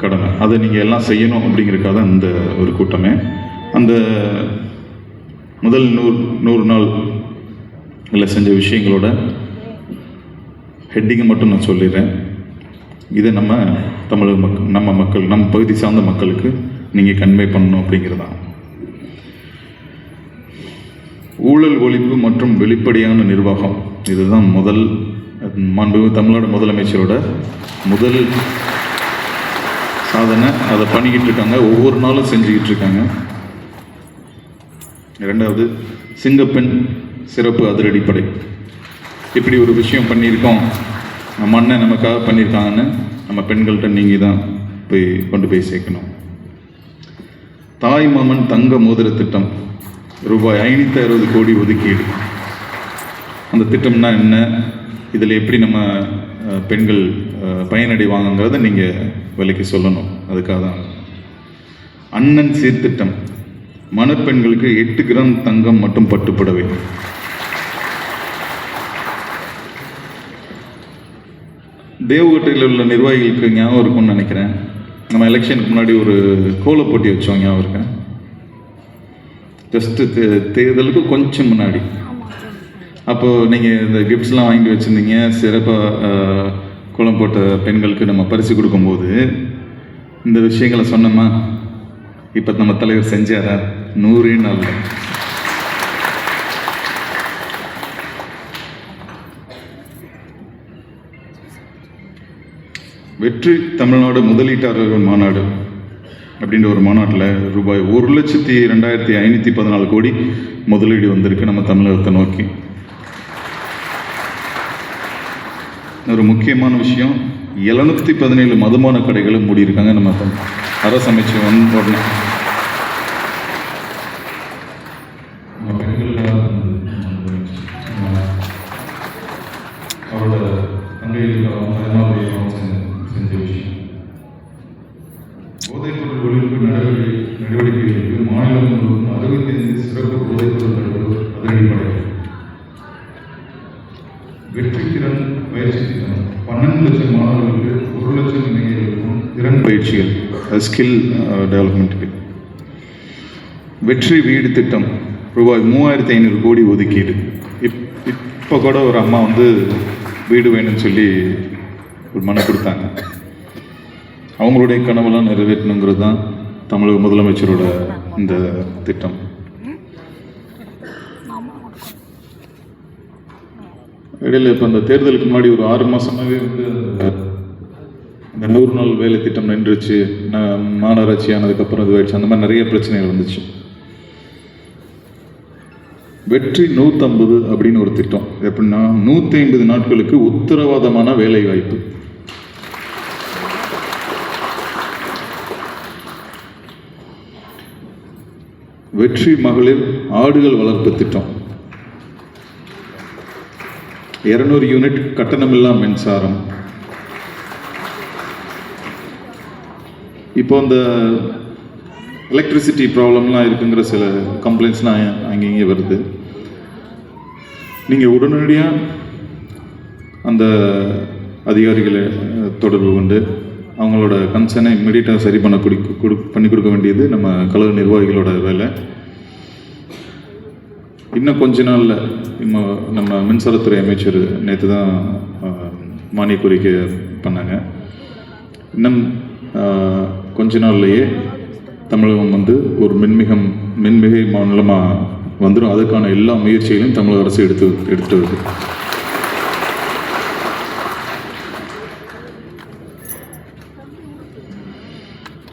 கடமை. அதை நீங்கள் எல்லாம் செய்யணும் அப்படிங்கிறக்காக தான் இந்த ஒரு கூட்டமே. அந்த முதல் 100 நாள் இல்லை செஞ்ச விஷயங்களோட ஹெட்டிங்கை மட்டும் நான் சொல்லிடுறேன். இதை நம்ம தமிழக மக்கள், நம்ம பகுதி சார்ந்த மக்களுக்கு நீங்கள் கன்வே பண்ணணும் அப்படிங்கிறதான். ஊழல் ஒழிப்பு மற்றும் வெளிப்படையான நிர்வாகம், இதுதான் மாண்புமிகு தமிழ்நாடு முதலமைச்சரோட முதல் சாதனை. அதை பண்ணிக்கிட்டு இருக்காங்க, ஒவ்வொரு நாளும் செஞ்சுக்கிட்டு இருக்காங்க. 2வது, சிங்கப்பெண் சிறப்பு அதிரடிப்படை. இப்படி ஒரு விஷயம் பண்ணியிருக்கோம், நம்ம அண்ணன் நமக்காக பண்ணியிருக்காங்கன்னு நம்ம பெண்கள்கிட்ட நீங்கள் தான் கொண்டு போய் சேர்க்கணும். தாய் மாமன் தங்க மோதிர திட்டம், ரூபாய் 560 கோடி ஒதுக்கீடு. அந்த திட்டம்னா என்ன, இதில் எப்படி நம்ம பெண்கள் பயனடைவாங்கிறத நீங்கள் விலைக்கு சொல்லணும். அதுக்காக தான். அண்ணன் சீர்திட்டம், மணப்பெண்களுக்கு 8 கிராம் தங்கம் மற்றும் பட்டுப்புடவை. தேவகோட்டையில் உள்ள நிர்வாகிகளுக்கு ஞாபகம் இருக்கும்னு நினைக்கிறேன், நம்ம எலெக்ஷனுக்கு முன்னாடி ஒரு கோல போட்டி வச்சோம், ஞாபகம் இருக்கேன். ஜஸ்ட்டு தேர்தலுக்கு கொஞ்சம் முன்னாடி. அப்போது நீங்கள் இந்த கிஃப்ட்ஸ்லாம் வாங்கி வச்சுருந்தீங்க. சிறப்பாக கோலம் போட்ட பெண்களுக்கு நம்ம பரிசு கொடுக்கும்போது இந்த விஷயங்களை சொன்னோமா? இப்போ நம்ம தலைவர் செஞ்சாரா? 100 நாளில். வெற்றி தமிழ்நாடு முதலீட்டாளர்கள் மாநாடு அப்படின்ற ஒரு மாநாட்டில் ரூபாய் 1,02,514 கோடி முதலீடு வந்திருக்கு நம்ம தமிழகத்தை நோக்கி. ஒரு முக்கியமான விஷயம், 717 மதுபான கடைகளும் மூடியிருக்காங்க நம்ம அரசு அமைச்சு வந்த உடனே. அவரோட செஞ்ச விஷயம். போதைப்பொருள் ஒழிப்பு நடவடிக்கைகளுக்கு மாநிலம் முழுவதும் 65 சிறப்பு போதைப்பொருள் அதிரடிப்படை. வெற்றித்திறன் பயிற்சி திட்டம், 12 லட்சம் மாணவர்களுக்கு 1 லட்சம் இளைஞர்களுக்கும் திறன் பயிற்சிகள், ஸ்கில் டெவலப்மெண்ட்டுக்கு. வெற்றி வீடு திட்டம், ரூபாய் 3500 கோடி ஒதுக்கீடு. இப்போ கூட ஒரு அம்மா வீடு வேணும்னு சொல்லி ஒரு மனு கொடுத்தாங்க. அவங்களுடைய கனவெல்லாம் நிறைவேற்றணுங்கிறது தான் தமிழக முதலமைச்சரோட இந்த திட்டம். இடையில் இப்போ இந்த தேர்தலுக்கு முன்னாடி ஒரு 6 மாதமாகவே இந்த 100 நாள் வேலை திட்டம் நின்றுச்சு, மாநகராட்சி ஆனதுக்கப்புறம் இதுவாயிடுச்சு, அந்த மாதிரி நிறைய பிரச்சனைகள் வந்துச்சு. வெற்றி 150 அப்படின்னு ஒரு திட்டம். எப்படின்னா 150 நாட்களுக்கு உத்தரவாதமான வேலை வாய்ப்பு. வெற்றி மகளிர் ஆடுகள் வளர்ப்பு திட்டம், 200 யூனிட் கட்டணமில்லா மின்சாரம். இப்போ இந்த எலக்ட்ரிசிட்டி ப்ராப்ளம்லாம் இருக்குங்கிற சில கம்ப்ளைண்ட்ஸ்லாம் அங்கங்கே வருது. நீங்கள் உடனடியாக அந்த அதிகாரிகளை தொடர்பு கொண்டு அவங்களோட கன்சர்னை இம்மிடியட்டாக சரி பண்ணி கொடுக்க வேண்டியது நம்ம கழக நிர்வாகிகளோட வேலை. இன்னும் கொஞ்ச நாளில் நம்ம மின்சாரத்துறை அமைச்சர் நேற்று தான் மானிய கோரிக்கை பண்ணாங்க. இன்னும் கொஞ்ச நாள்லேயே தமிழகம் ஒரு மின்மிகை மாநிலமாக வந்துடும். அதுக்கான எல்லா முயற்சிகளையும் தமிழக அரசு எடுத்து வருது.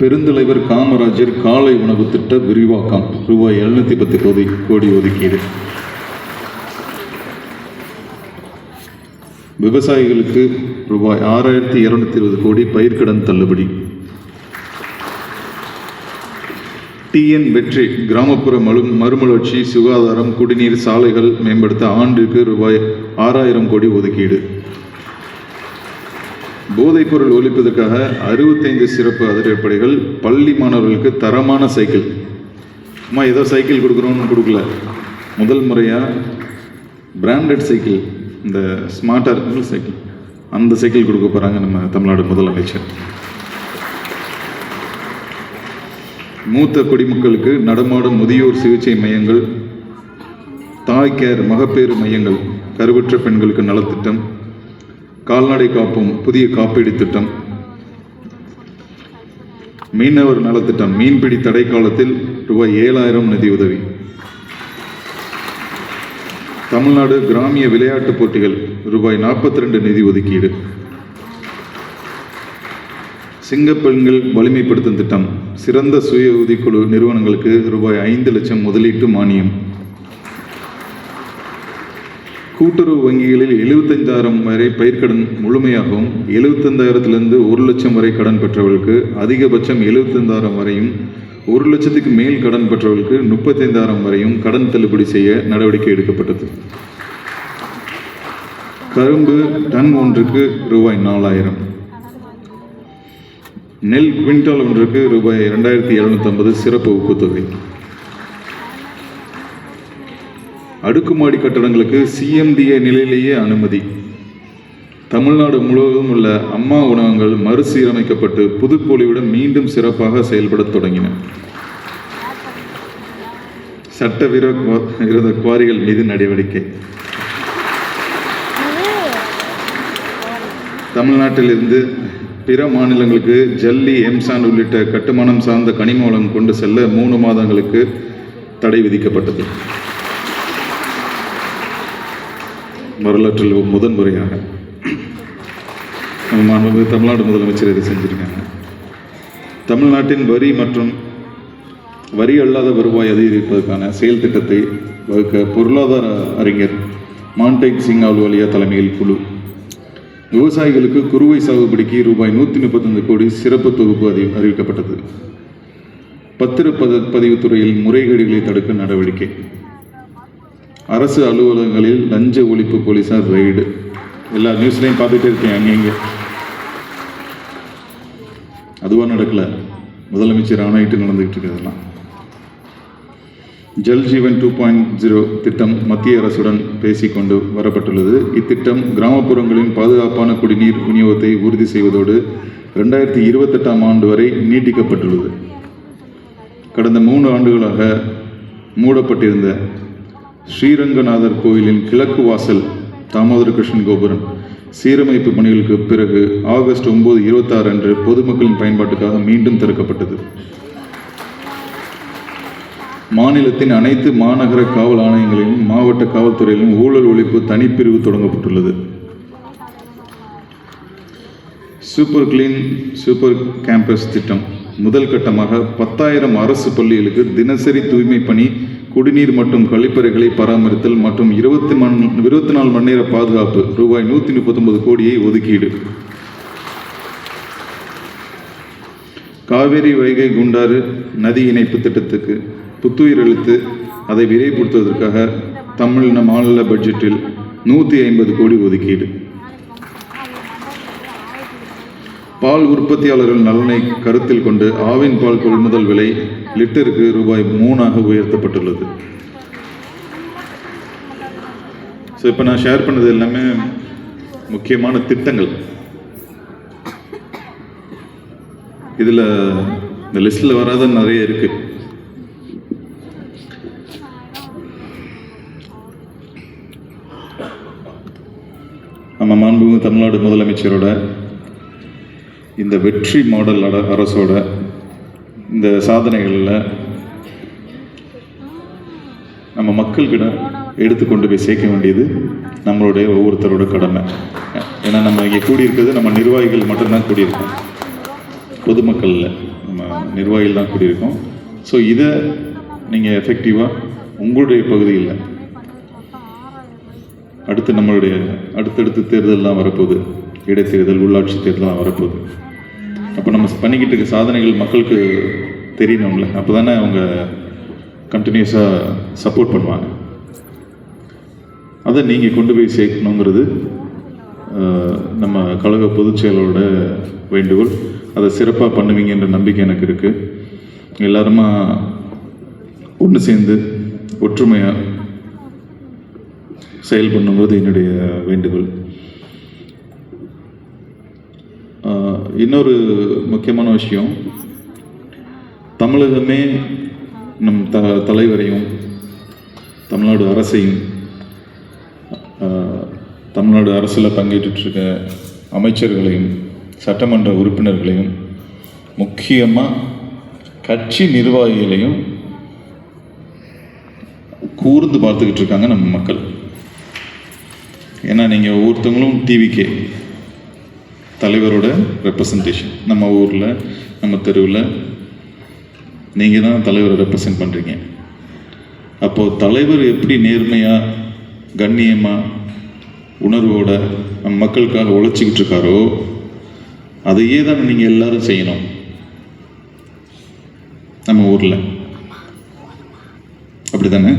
பெருந்தலைவர் காமராஜர் காலை உணவு திட்ட விரிவாக்கம், ரூபாய் 710 கோடி ஒதுக்கீடு. விவசாயிகளுக்கு ரூபாய் 6220 கோடி பயிர்க்கடன் தள்ளுபடி. டிஎன் வெற்றி கிராமப்புற மறுமலர்ச்சி, சுகாதாரம், குடிநீர், சாலைகள் மேம்படுத்த ஆண்டுக்கு ரூபாய் 6000 கோடி ஒதுக்கீடு. போதைப்பொருள் ஒழிப்பதற்காக 65 சிறப்பு அதிரடிப்படைகள். பள்ளி மாணவர்களுக்கு தரமான சைக்கிள். ஏதோ சைக்கிள் கொடுக்குறோன்னு கொடுக்கல, முதல் முறையாக பிராண்டட் சைக்கிள், இந்த ஸ்மார்ட்டாக இருக்கிற சைக்கிள், அந்த சைக்கிள் கொடுக்க போகிறாங்க நம்ம தமிழ்நாடு முதலமைச்சர். மூத்த குடிமக்களுக்கு நடமாடும் முதியோர் சிகிச்சை மையங்கள், தாய் கேர் மகப்பேறு மையங்கள், கருவுற்ற பெண்களுக்கு நலத்திட்டம், கால்நடை காப்போம் புதிய காப்பீடு திட்டம், மீனவர் நலத்திட்டம், மீன்பிடி தடை காலத்தில் ரூபாய் 7,000 நிதியுதவி, தமிழ்நாடு கிராமிய விளையாட்டுப் போட்டிகள் ரூபாய் 42 நிதி ஒதுக்கீடு, சிங்கப்பெண்கள் வலிமைப்படுத்தும் திட்டம், சிறந்த சுய உதவிக்குழு நிறுவனங்களுக்கு ரூபாய் 5 லட்சம் முதலீட்டு மானியம், கூட்டுறவு வங்கிகளில் 75,000 வரை பயிர்க்கடன் முழுமையாகவும் 75,000 1 லட்சம் வரை கடன் பெற்றவர்களுக்கு அதிகபட்சம் 75,000 வரையும் 1 லட்சத்துக்கு மேல் கடன் பெற்றவர்களுக்கு 35,000 வரையும் கடன் தள்ளுபடி செய்ய நடவடிக்கை எடுக்கப்பட்டது. கரும்பு டன் ஒன்றுக்கு ரூபாய் 4,000, நெல் குவிண்டால் ஒன்றுக்கு ரூபாய் 2,750 சிறப்பு ஊக்கத்தொகை, அடுக்குமாடி கட்டடங்களுக்கு CMDA நிலையிலேயே அனுமதி, தமிழ்நாடு முழுவதும் உள்ள அம்மா உணவகங்கள் மறுசீரமைக்கப்பட்டு புதுப்பொலிவுடன் மீண்டும் சிறப்பாக செயல்பட தொடங்கின. சட்டவிரோத குவாரிகள் மீது நடவடிக்கை. தமிழ்நாட்டிலிருந்து பிற மாநிலங்களுக்கு ஜல்லி, எம்சான் உள்ளிட்ட கட்டுமானம் சார்ந்த கனிம வளம் கொண்டு செல்ல 3 மாதங்களுக்கு தடை விதிக்கப்பட்டது. வரலாற்றில் முதன்முறையாக தமிழ்நாடு முதலமைச்சர் இதை செஞ்சிருக்காங்க. தமிழ்நாட்டின் வரி மற்றும் வரி அல்லாத வருவாய் அதிகரிப்பதற்கான செயல் திட்டத்தை வகுக்க பொருளாதார அறிஞர் மான்டேக் சிங் அலுவலியா தலைமையில் குழு. விவசாயிகளுக்கு குறுவை சாகுபடிக்கு ரூபாய் 135 கோடி சிறப்பு தொகுப்பு அறிவிக்கப்பட்டது. பத்திரப்பதிவு துறையில் முறைகேடுகளை தடுக்க நடவடிக்கை. அரசு அலுவலகங்களில் லஞ்ச ஒழிப்பு போலீசார் ரெய்டு. எல்லா நியூஸ்லையும் பார்த்துட்டே இருக்கேன். அங்கங்க அதுவாக நடக்கல, முதலமைச்சர் ஆணையிட்டு நடந்துகிட்டு இருக்கிறதெல்லாம். ஜல் ஜீவன் 2.0 திட்டம் மத்திய அரசுடன் பேசிக்கொண்டு வரப்பட்டுள்ளது. இத்திட்டம் கிராமப்புறங்களின் பாதுகாப்பான குடிநீர் விநியோகத்தை உறுதி செய்வதோடு 2028ஆம் ஆண்டு வரை நீட்டிக்கப்பட்டுள்ளது. கடந்த 3 ஆண்டுகளாக மூடப்பட்டிருந்த ஸ்ரீரங்கநாதர் கோயிலின் கிழக்கு வாசல் தாமோதர கிருஷ்ணன் கோபுரம் சீரமைப்பு பணிகளுக்கு பிறகு ஆகஸ்ட் 9, 26 அன்று பொதுமக்களின் பயன்பாட்டுக்காக மீண்டும் திறக்கப்பட்டது. மாநிலத்தின் அனைத்து மாநகர காவல் ஆணையங்களிலும் மாவட்ட காவல்துறையிலும் ஊழல் ஒழிப்பு தனிப்பிரிவு தொடங்கப்பட்டுள்ளது. சூப்பர் கிளீன் சூப்பர் கேம்பஸ் திட்டம் முதல் கட்டமாக 10,000 அரசு பள்ளிகளுக்கு தினசரி தூய்மை பணி, குடிநீர் மற்றும் கழிப்பறைகளை பராமரித்தல் மற்றும் 24 மணி நேர பாதுகாப்பு ரூபாய் 139 கோடியை ஒதுக்கீடு. காவேரி வைகை குண்டாறு நதி இணைப்பு திட்டத்துக்கு புத்துயிர் அளித்து அதை விரைவுபடுத்துவதற்காக தமிழ் மாநில பட்ஜெட்டில் 150 கோடி ஒதுக்கீடு. பால் உற்பத்தியாளர்கள் நலனை கருத்தில் கொண்டு ஆவின் பால் கொள்முதல் விலை லிட்டருக்கு ரூபாய் 3 உயர்த்தப்பட்டுள்ளது. ஸோ இப்போ நான் ஷேர் பண்ணது எல்லாமே முக்கியமான திட்டங்கள். இதில் இந்த லிஸ்டில் வராத நிறைய இருக்கு. நம்ம மாண்புமிகு தமிழ்நாடு முதலமைச்சரோட இந்த வெற்றி மாடல் அரசோட இந்த சாதனைகளில் நம்ம மக்கள்கிட்ட எடுத்துக்கொண்டு போய் சேர்க்க வேண்டியது நம்மளுடைய ஒவ்வொருத்தரோட கடமை. ஏன்னா நம்ம இங்கே கூடியிருக்கிறது நம்ம நிர்வாகிகள் மட்டும்தான் கூடியிருக்கோம், பொதுமக்களில் நம்ம நிர்வாகிகள் தான் கூடியிருக்கோம். ஸோ இதை நீங்கள் எஃபெக்டிவாக உங்களுடைய பகுதியில் அடுத்தடுத்து தேர்தல்லாம் வரப்போகுது, இடைத்தேர்தல், உள்ளாட்சி தேர்தலாம் வரப்போகுது. அப்போ நம்ம பண்ணிக்கிட்டு இருக்க சாதனைகள் மக்களுக்கு தெரியணும்ல, அப்போ தானே அவங்க கண்டினியூஸாக சப்போர்ட் பண்ணுவாங்க. அதை நீங்கள் கொண்டு போய் சேர்க்கணுங்கிறது நம்ம கழக பொதுச் செயலரோட வேண்டுகோள். அதை சிறப்பாக பண்ணுவீங்கன்ற நம்பிக்கை எனக்கு இருக்குது. எல்லாருமா ஒன்று சேர்ந்து ஒற்றுமையாக செயல்பண்ணும்போது என்னுடைய வேண்டுகோள். இன்னொரு முக்கியமான விஷயம், தமிழகமே நம் தலைவரையும் தமிழ்நாடு அரசையும் தமிழ்நாடு அரசில் பங்கேற்றுருக்க அமைச்சர்களையும் சட்டமன்ற உறுப்பினர்களையும் முக்கியமாக கட்சி நிர்வாகிகளையும் கூர்ந்து பார்த்துக்கிட்டு இருக்காங்க நம்ம மக்கள். ஏன்னா நீங்கள் ஒவ்வொருத்தவங்களும் டிவிகே தலைவரோட ரெப்ரசன்டேஷன். நம்ம ஊரில் நம்ம தெருவில் நீங்கள் தான் தலைவரை ரெப்ரசன்ட் பண்ணுறீங்க. அப்போது தலைவர் எப்படி நேர்மையாக கண்ணியமாக உணர்வோட நம்ம மக்களுக்காக உழைச்சிக்கிட்டு இருக்காரோ அதையே தான் நீங்கள் எல்லாரும் செய்யணும். நம்ம ஊரில் அப்படி தானே?